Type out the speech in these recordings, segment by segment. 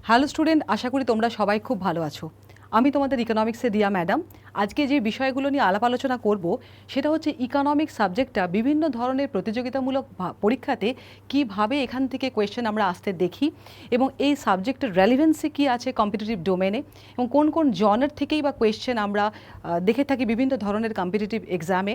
Hello student, আশা করি তোমরা সবাই খুব ভালো আছো। আমি তোমাদের ইকোনমিক্সের রিয়া ম্যাডাম। আজকে যে বিষয়গুলো নিয়ে আলাপ আলোচনা করব সেটা হচ্ছে ইকোনমিক্স সাবজেক্টটা বিভিন্ন ধরনের প্রতিযোগিতামূলক পরীক্ষাতে কিভাবে এখান থেকে কোয়েশ্চেন আমরা আসতে দেখি এবং এই সাবজেক্টের রেলিভেন্সি কী আছে কম্পিটিটিভ ডোমেনে এবং কোন কোন জনের থেকেই বা কোয়েশ্চেন আমরা দেখে থাকি বিভিন্ন ধরনের কম্পিটিটিভ এক্সামে,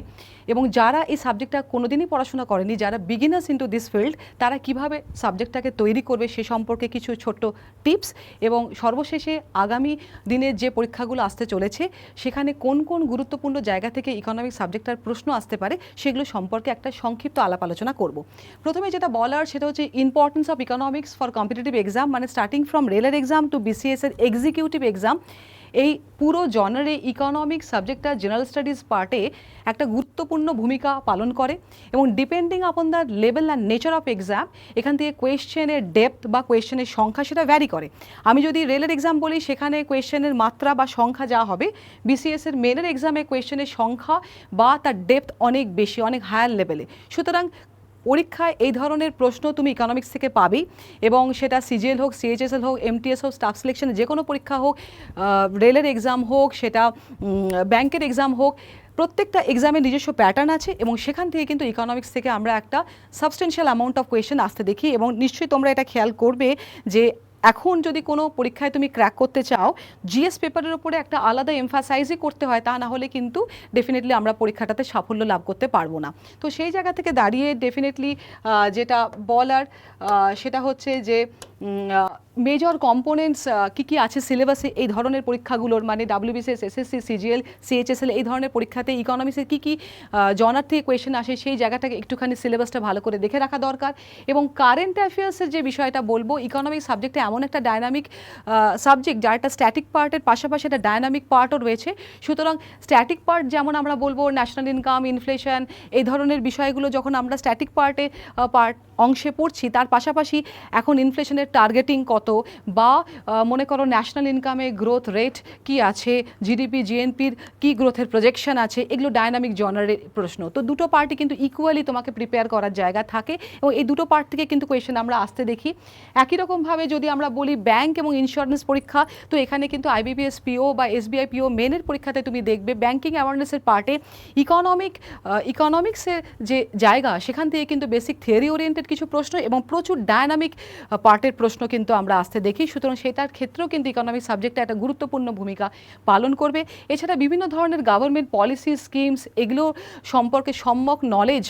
এবং যারা এই সাবজেক্টটা কোনোদিনই পড়াশোনা করেনি, যারা বিগিনার্স ইনটু দিস ফিল্ড, তারা কিভাবে সাবজেক্টটাকে তৈরি করবে সে সম্পর্কে কিছু ছোট্ট টিপস, এবং সর্বশেষে আগামী দিনে যে পরীক্ষাগুলো আসতে চলেছে সেখানে কোন কোন গুরুত্বপূর্ণ জায়গা থেকে ইকোনমিক্স সাবজেক্টটার প্রশ্ন আসতে পারে সেগুলো সম্পর্কে একটা সংক্ষিপ্ত আলাপ আলোচনা করব। প্রথমে যেটা বলার সেটা হচ্ছে importance of economics for competitive exam, মানে স্টার্টিং ফ্রম রেলের এক্সাম টু বিসিএস এর এক্সিকিউটিভ এক্সাম। এই পুরো জনারে ইকোনমিক্স সাবজেক্টটা জেনারেল স্টাডিজ পার্টে একটা গুরুত্বপূর্ণ ভূমিকা পালন করে, এবং depending upon the level and nature of exam এখান থেকে কোয়েশ্চেনের ডেপথ বা কোয়েশ্চেনের সংখ্যা সেটা ভ্যারি করে। আমি যদি রেলের এক্সাম বলি সেখানে কোয়েশ্চেনের মাত্রা বা সংখ্যা যা হবে, বিসিএস এর মেনের এক্সামে কোয়েশ্চেনের সংখ্যা বা তার ডেপথ অনেক বেশি, অনেক হায়ার লেভেলে। সুতরাং পরীক্ষায় এই ধরনের প্রশ্ন তুমি ইকোনমিক্স থেকে পাবেই, এবং সেটা সিজিএল হোক, সিএইচএসএল হোক, এমটিএস হোক, স্টাফ সিলেকশন যে কোনো পরীক্ষা হোক, রেলের এক্সাম হোক, সেটা ব্যাংকের এক্সাম হোক, প্রত্যেকটা এক্সামের নিজস্ব প্যাটার্ন আছে, এবং সেখান থেকে কিন্তু ইকোনমিক্স থেকে আমরা একটা সাবস্টেন্সিয়াল অ্যামাউন্ট অফ কোয়েশ্চেন আসতে দেখি। এবং নিশ্চয়ই তোমরা এটা খেয়াল করবে যে এখন যদি কোনো পরীক্ষায় তুমি ক্র্যাক করতে চাও, জিএস পেপারের উপরে একটা আলাদা এমফাসাইজই করতে হয়, তা না হলে কিন্তু ডেফিনেটলি আমরা পরীক্ষাটাতে সাফল্য লাভ করতে পারবো না। তো সেই জায়গা থেকে দাঁড়িয়ে ডেফিনেটলি যেটা বলার সেটা হচ্ছে যে মেজর কম্পোনেন্টস কী কী আছে সিলেবাসে এই ধরনের পরীক্ষাগুলোর, মানে ডাব্লিউবিসিএস, এসএসসি, সিজিএল, সিএইচএসএল এই ধরনের পরীক্ষাতে ইকোনমিক্সের কী কী জনার থেকে কোয়েশ্চেন আসে সেই জায়গাটাকে একটুখানি সিলেবাসটা ভালো করে দেখে রাখা দরকার। এবং কারেন্ট অ্যাফেয়ার্সের যে বিষয়টা বলবো, ইকোনমিক্স সাবজেক্টে এমন একটা ডায়নামিক সাবজেক্ট যার একটা স্ট্যাটিক পার্টের পাশাপাশি একটা ডায়নামিক পার্টও রয়েছে। সুতরাং স্ট্যাটিক পার্ট যেমন আমরা বলবো ন্যাশনাল ইনকাম, ইনফ্লেশন, এই ধরনের বিষয়গুলো যখন আমরা স্ট্যাটিক অংশে পড়ছি, তার পাশাপাশি এখন ইনফ্লেশনের টার্গেটিং কত, বা মনে করো ন্যাশনাল ইনকামে গ্রোথ রেট কি আছে, জিডিপি জিএনপির কি গ্রোথের প্রজেকশন আছে, এগুলো ডায়নামিক জনারের প্রশ্ন। তো দুটো পার্টি কিন্তু ইকুয়ালি তোমাকে প্রিপেয়ার করার জায়গা থাকে, এবং এই দুটো পার্ট থেকে কিন্তু কোয়েশ্চেন আমরা আসতে দেখি। একই রকমভাবে যদি আমরা বলি ব্যাংক এবং ইন্স্যুরেন্স পরীক্ষা, তো এখানে কিন্তু আইবিপিএস পিও বা এসবিআই পিও মেনের পরীক্ষাতে তুমি দেখবে ব্যাংকিং অ্যাওয়ারনেসের পার্টে ইকোনমিক্সের যে জায়গা সেখান থেকে কিন্তু বেসিক থিওরি ওরিয়েন্টেড কিছু প্রশ্ন এবং প্রচুর ডায়নামিক পার্টের প্রশ্ন কিন্তু আমরা আসতে দেখি। সুতরাং সেটার ক্ষেত্রেও কিন্তু ইকোনমিক্স সাবজেক্টটা একটা গুরুত্বপূর্ণ ভূমিকা পালন করবে। এছাড়া বিভিন্ন ধরনের গভর্নমেন্ট পলিসি স্কিমস এগুলো সম্পর্কে সম্যক নলেজ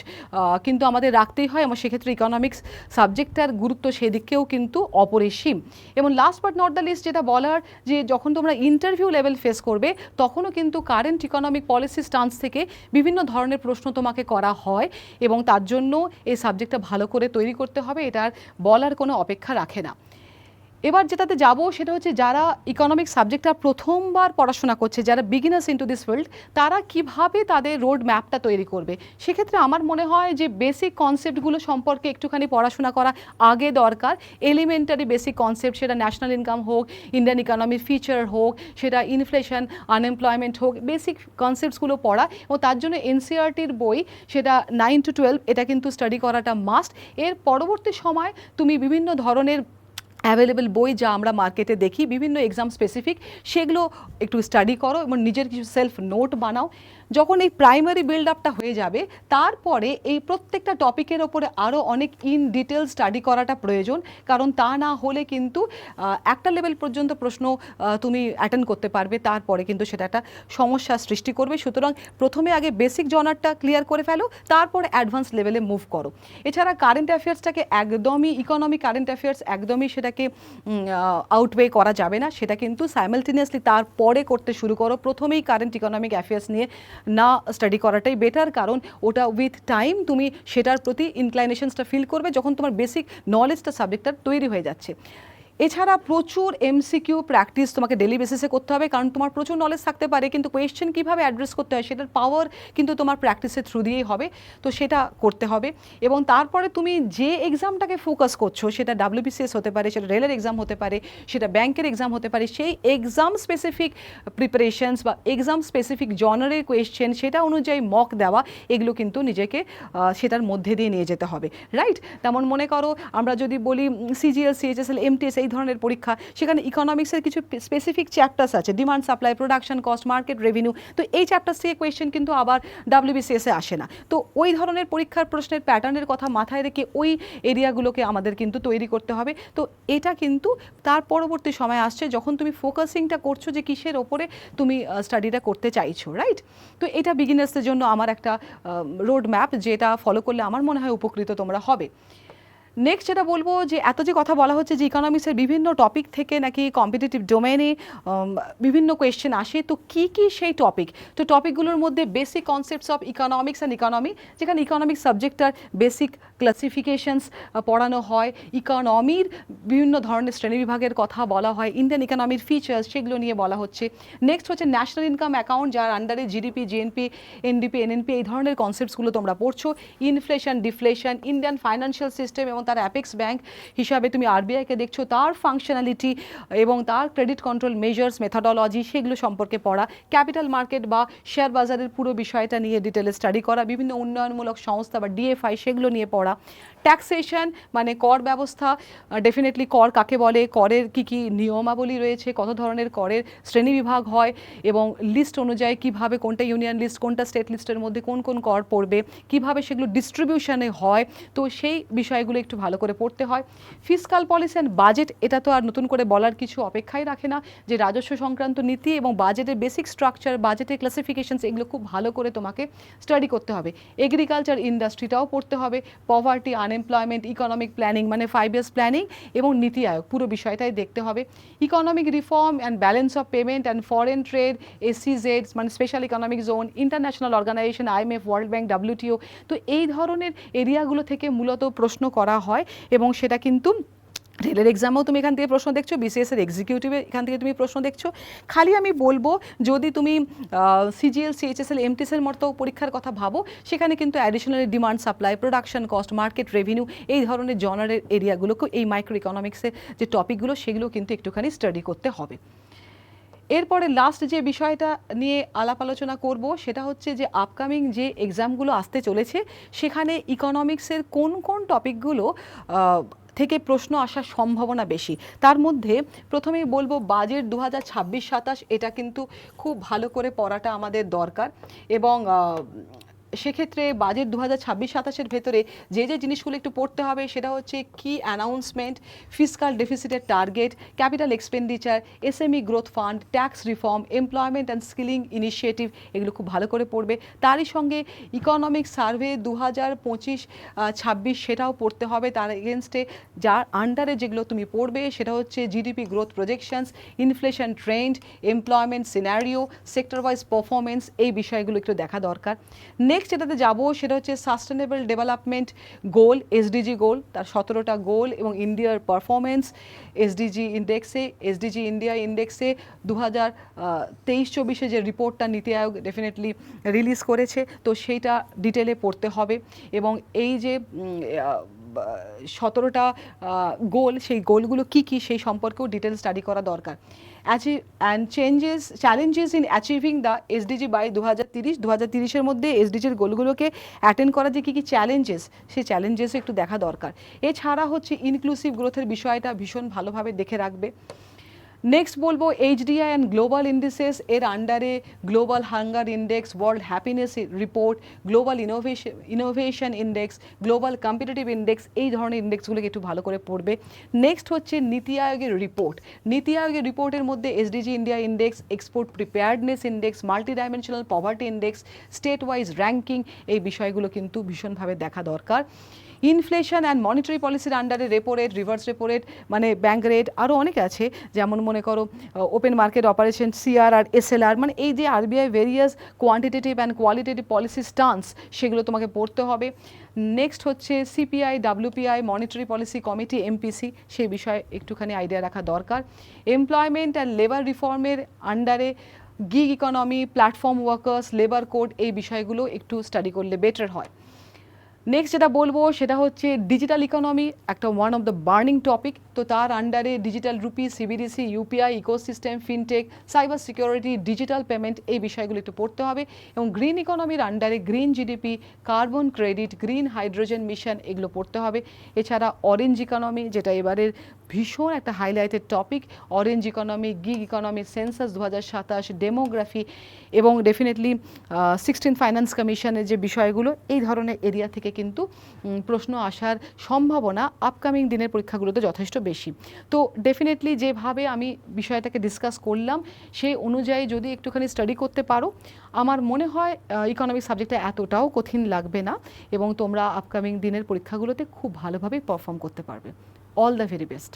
কিন্তু আমাদের রাখতেই হয়, এবং সেক্ষেত্রে ইকোনমিক্স সাবজেক্টটার গুরুত্ব সেদিকেও কিন্তু অপরিসীম। এবং last but not the least যেটা বলার, যে যখন তোমরা ইন্টারভিউ লেভেল ফেস করবে তখনও কিন্তু কারেন্ট ইকোনমিক পলিসি স্টান্স থেকে বিভিন্ন ধরনের প্রশ্ন তোমাকে করা হয়, এবং তার জন্য এই সাবজেক্টটা ভালো করে তৈরি করতে হবে, এটার বলার কোনো অপেক্ষা রাখে না। এবার যেটাতে যাব সেটা হচ্ছে যারা ইকোনমিক্স সাবজেক্টটা প্রথমবার পড়াশোনা করছে, যারা বিগিনার্স ইনটু দিস ফিল্ড, তারা কিভাবে তাদের রোড ম্যাপটা তৈরি করবে। সেক্ষেত্রে আমার মনে হয় যে বেসিক কনসেপ্টগুলো সম্পর্কে একটুখানি পড়াশোনা করা আগে দরকার। এলিমেন্টারি বেসিক কনসেপ্ট, সেটা ন্যাশনাল ইনকাম হোক, ইন্ডিয়ান ইকোনমির ফিচার হোক, সেটা ইনফ্লেশন, আনএমপ্লয়মেন্ট হোক, বেসিক কনসেপ্টসগুলো পড়া, এবং তার জন্য এনসিইআরটির বই সেটা 9 to 12 এটা কিন্তু স্টাডি করাটা মাস্ট। এর পরবর্তী সময় তুমি বিভিন্ন ধরনের অ্যাভেলেবেল বই যা আমরা মার্কেটে দেখি বিভিন্ন এক্সাম স্পেসিফিক, সেগুলো একটু স্টাডি করো এবং নিজের কিছু সেলফ নোট বানাও। যখন এই প্রাইমারি বিল্ড আপটা হয়ে যাবে, তারপরে এই প্রত্যেকটা টপিকের ওপরে আরও অনেক ইন ডিটেল স্টাডি করাটা প্রয়োজন, কারণ তা না হলে কিন্তু একটা লেভেল পর্যন্ত প্রশ্ন তুমি অ্যাটেন্ড করতে পারবে, তারপরে কিন্তু সেটা একটা সমস্যার সৃষ্টি করবে। সুতরাং প্রথমে আগে বেসিক জনারটা ক্লিয়ার করে ফেলো, তারপরে অ্যাডভান্স লেভেলে মুভ করো। এছাড়া কারেন্ট অ্যাফেয়ার্সটাকে একদমই, ইকোনমিক কারেন্ট অ্যাফেয়ার্স একদমই সেটাকে আউটওয়ে করা যাবে না, সেটা কিন্তু সাইমালটেনিয়াসলি তারপরে করতে শুরু করো। প্রথমেই কারেন্ট ইকোনমিক অ্যাফেয়ার্স নিয়ে না স্টাডি করাটাই বেটার, কারণ ওটা উইথ টাইম তুমি সেটার প্রতি ইনক্লাইনেশনসটা ফিল করবে যখন তোমার বেসিক নলেজটা সাবজেক্টটা তৈরি হয়ে যাচ্ছে। এছাড়া প্রচুর এমসিকিউ প্র্যাকটিস তোমাকে ডেলি বেসিসে করতে হবে, কারণ তোমার প্রচুর নলেজ থাকতে পারে কিন্তু কোয়েশ্চেন কীভাবে অ্যাড্রেস করতে হয় সেটার পাওয়ার কিন্তু তোমার প্র্যাকটিসের থ্রু দিয়েই হবে, তো সেটা করতে হবে। এবং তারপরে তুমি যে এক্সামটাকে ফোকাস করছো, সেটা ডাব্লিউবিসিএস হতে পারে, সেটা রেলের এক্সাম হতে পারে, সেটা ব্যাংকের এক্সাম হতে পারে, সেই এক্সাম স্পেসিফিক প্রিপারেশনস বা এক্সাম স্পেসিফিক জনারের কোয়েশ্চেন সেটা অনুযায়ী মক দেওয়া, এগুলো কিন্তু নিজেকে সেটার মধ্যে দিয়ে নিয়ে যেতে হবে, রাইট? তেমন মনে করো আমরা যদি বলি সিজিএল, সিএইচএসএল, এমটিএস এই ধরনের পরীক্ষা, সেখানে ইকোনমিক্সের কিছু স্পেসিফিক চ্যাপ্টার্স আছে, demand supply, production cost, market revenue. তো এই চ্যাপ্টার্স থেকে কোয়েশ্চেন কিন্তু আবার ডাব্লিউবিসিএসে আসে না। তো ওই ধরনের পরীক্ষার প্রশ্নের প্যাটার্নের কথা মাথায় রেখে ওই এরিয়াগুলোকে আমাদের কিন্তু তৈরি করতে হবে। তো এটা কিন্তু তার পরবর্তী সময় আসছে যখন তুমি ফোকাসিংটা করছো যে কিসের ওপরে তুমি স্টাডিটা করতে চাইছো, রাইট? তো এটা বিগিনার্সদের জন্য আমার একটা রোড ম্যাপ, যেটা ফলো করলে আমার মনে হয় উপকৃত তোমরা হবে। নেক্সট যেটা বলবো, যে এত যে কথা বলা হচ্ছে যে ইকোনমিক্সের বিভিন্ন টপিক থেকে নাকি কম্পিটিটিভ ডোমেনে বিভিন্ন কোয়েশ্চেন আসে, তো কি কি সেই টপিক? তো টপিকগুলোর মধ্যে basic concepts of economics and economy, যেখানে ইকোনমিক্স সাবজেক্টটার বেসিক ক্লাসিফিকেশনস পড়ানো হয়, ইকোনমির বিভিন্ন ধরনের শ্রেণীবিভাগের কথা বলা হয়, ইন্ডিয়ান ইকোনমির ফিচার্স সেগুলো নিয়ে বলা হচ্ছে। নেক্সট হচ্ছে ন্যাশনাল ইনকাম অ্যাকাউন্ট, যার আন্ডারে জিডিপি, জিএনপি, এনডিপি, এনএনপি এই ধরনের কনসেপ্টসগুলো তোমরা পড়ছো। Inflation, deflation, Indian financial system এবং তার অ্যাপেক্স ব্যাংক হিসাবে তুমি আরবিআইকে দেখছো, তার ফাংশনালিটি এবং তার ক্রেডিট কন্ট্রোল মেজার্স, মেথডোলজি সেগুলো সম্পর্কে পড়া। ক্যাপিটাল মার্কেট বা শেয়ার বাজারের পুরো বিষয়টা নিয়ে ডিটেলে স্টাডি করা। বিভিন্ন উন্নয়নমূলক সংস্থা বা ডিএফআই সেগুলো নিয়ে পড়া। ট্যাক্সেশন মানে কর ব্যবস্থা, ডেফিনেটলি কর কাকে বলে, করের কি কি নিয়মাবলী রয়েছে, কত ধরনের করের শ্রেণীবিভাগ হয় এবং লিস্ট অনুযায়ী কিভাবে কোনটা ইউনিয়ন লিস্ট, কোনটা স্টেট লিস্টের মধ্যে কোন কোন কর পড়বে, কিভাবে সেগুলো ডিস্ট্রিবিউশনে হয়, তো সেই বিষয়গুলো একটু ভালো করে পড়তে হয়। ফিসকাল পলিসি অ্যান্ড বাজেট, এটা তো আর নতুন করে বলার কিছু অপেক্ষাই রাখে না, যে রাজস্ব সংক্রান্ত নীতি এবং বাজেটের বেসিক স্ট্রাকচার, বাজেটের ক্লাসিফিকেশনস এগুলো খুব ভালো করে তোমাকে স্টাডি করতে হবে। এগ্রিকালচার ইন্ডাস্ট্রিটাও পড়তে হবে, পভার্টি, আনএমপ্লয়মেন্ট, ইকোনমিক প্ল্যানিং মানে 5 ইয়ার্স প্ল্যানিং এবং নীতি আয়োগ পুরো বিষয়টাই দেখতে হবে। Economic reform and balance of payment and foreign trade, SEZ মানে special economic zone, international organisation, IMF, World Bank, WTO. তো এই ধরনের এরিয়াগুলো থেকে মূলত প্রশ্ন করা হয় এবং সেটা কিন্তু রেলের এক্সামেও তুমি এখান থেকে প্রশ্ন দেখছো, বিসিএসের এক্সিকিউটিভে এখান থেকে তুমি প্রশ্ন দেখছো। খালি আমি বলবো, যদি তুমি সিজিএল, সিএইচএসএল, এমটিএসের মতো পরীক্ষার কথা ভাবো, সেখানে কিন্তু additionally demand supply, production cost, market revenue এই ধরনের জনারের এরিয়াগুলোকেও, এই মাইক্রো ইকোনমিক্সের যে টপিকগুলো সেগুলো কিন্তু একটুখানি স্টাডি করতে হবে। এরপরে লাস্ট যে বিষয়টা নিয়ে আলাপ আলোচনা করব সেটা হচ্ছে যে আপকামিং যে এক্সামগুলো আসতে চলেছে, সেখানে ইকোনমিক্সের কোন কোন টপিকগুলো থেকে প্রশ্ন আসার সম্ভাবনা বেশি। তার মধ্যে প্রথমেই বলবো বাজেট 2026-27, এটা কিন্তু খুব ভালো করে পড়াটা আমাদের দরকার এবং সেক্ষেত্রে বাজেট 2026-27-এর ভেতরে যে যে জিনিসগুলো একটু পড়তে হবে সেটা হচ্ছে কি অ্যানাউন্সমেন্ট, ফিসকাল ডেফিসিটের target, capital expenditure, SME growth fund, tax reform, employment and skilling initiative এগুলো খুব ভালো করে পড়বে। তারই সঙ্গে ইকোনমিক সার্ভে 2025-26 সেটাও পড়তে হবে। তার এগেনস্টে যার আন্ডারে যেগুলো তুমি পড়বে সেটা হচ্ছে GDP growth projections, inflation trend, employment scenario, sector wise performance, এই বিষয়গুলো একটু দেখা দরকার। নেক্সট যেটাতে যাবো সেটা হচ্ছে সাস্টেনেবল ডেভেলপমেন্ট গোল, এসডিজি গোল, তার 17টা গোল এবং ইন্ডিয়ার পারফরমেন্স এসডিজি ইন্ডেক্সে, এসডিজি ইন্ডিয়া ইন্ডেক্সে 2023-24 যে রিপোর্টটা নীতি আয়োগ ডেফিনেটলি রিলিজ করেছে, তো সেইটা ডিটেলে পড়তে হবে এবং এই যে 17টা গোল, সেই গোলগুলো কী কী সেই সম্পর্কেও ডিটেল স্টাডি করা দরকার। And challenges in achieving the SDG by 2030, 2030-এর মধ্যে এসডিজির গোলগুলোকে অ্যাটেন্ড করা যে কী কী চ্যালেঞ্জেস, সেই চ্যালেঞ্জেসও একটু দেখা দরকার। এছাড়া হচ্ছে ইনক্লুসিভ গ্রোথের বিষয়টা ভীষণ ভালোভাবে দেখে রাখবে। নেক্সট বলবো এইচডিআই অ্যান্ড গ্লোবাল ইন্ডিসেস, এর আন্ডারে global hunger index, world happiness report, global innovation index, global competitive index, এই ধরনের ইন্ডেক্সগুলোকে একটু ভালো করে পড়বে। নেক্সট হচ্ছে নীতি আয়োগের রিপোর্ট, নীতি আয়োগের রিপোর্টের মধ্যে SDG India index, export preparedness index, multi dimensional poverty index, state wise ranking, এই বিষয়গুলো কিন্তু ভীষণভাবে দেখা দরকার। ইনফ্লেশন অ্যান্ড মনিটারি পলিসির আন্ডারে repo rate, reverse repo rate মানে ব্যাঙ্ক রেট, আরও অনেক আছে, যেমন মনে করো open market operation, CRR, SLR, মানে এই যে RBI various quantitative and qualitative policy stance সেগুলো তোমাকে পড়তে হবে। নেক্সট হচ্ছে CPI, WPI, monetary policy committee, MPC, সেই বিষয়ে একটুখানি আইডিয়া রাখা দরকার। এমপ্লয়মেন্ট অ্যান্ড লেবার রিফর্মের আন্ডারে gig economy, platform workers, labour code, এই বিষয়গুলো একটু স্টাডি করলে বেটার হয়। নেক্সট যেটা বলবো সেটা হচ্ছে ডিজিটাল ইকোনমি, একটা one of the burning topic, তো তার আন্ডারে digital rupee, CBDC, UPI, ecosystem, fintech, cyber security, digital payment, এই বিষয়গুলো একটু পড়তে হবে এবং গ্রিন ইকোনমির আন্ডারে green GDP, carbon credit, green hydrogen mission, এগুলো পড়তে হবে। এছাড়া অরেঞ্জ ইকোনমি, যেটা এবারের ভীষণ একটা highlighted topic. Orange economy, gig economy, census 2027, demography এবং ডেফিনেটলি 16 ফাইন্যান্স কমিশনের যে বিষয়গুলো, এই ধরনের এরিয়া থেকে কিন্তু প্রশ্ন আসার সম্ভাবনা আপকামিং দিনের পরীক্ষাগুলোতে যথেষ্ট বেশি। তো ডেফিনেটলি যেভাবে আমি বিষয়টাকে ডিসকাস করলাম সেই অনুযায়ী যদি একটুখানি স্টাডি করতে পারো, আমার মনে হয় ইকোনমিক্স সাবজেক্টটা এতটাও কঠিন লাগবে না এবং তোমরা আপকামিং দিনের পরীক্ষাগুলোতে খুব ভালোভাবেই পারফর্ম করতে পারবে। All the very best.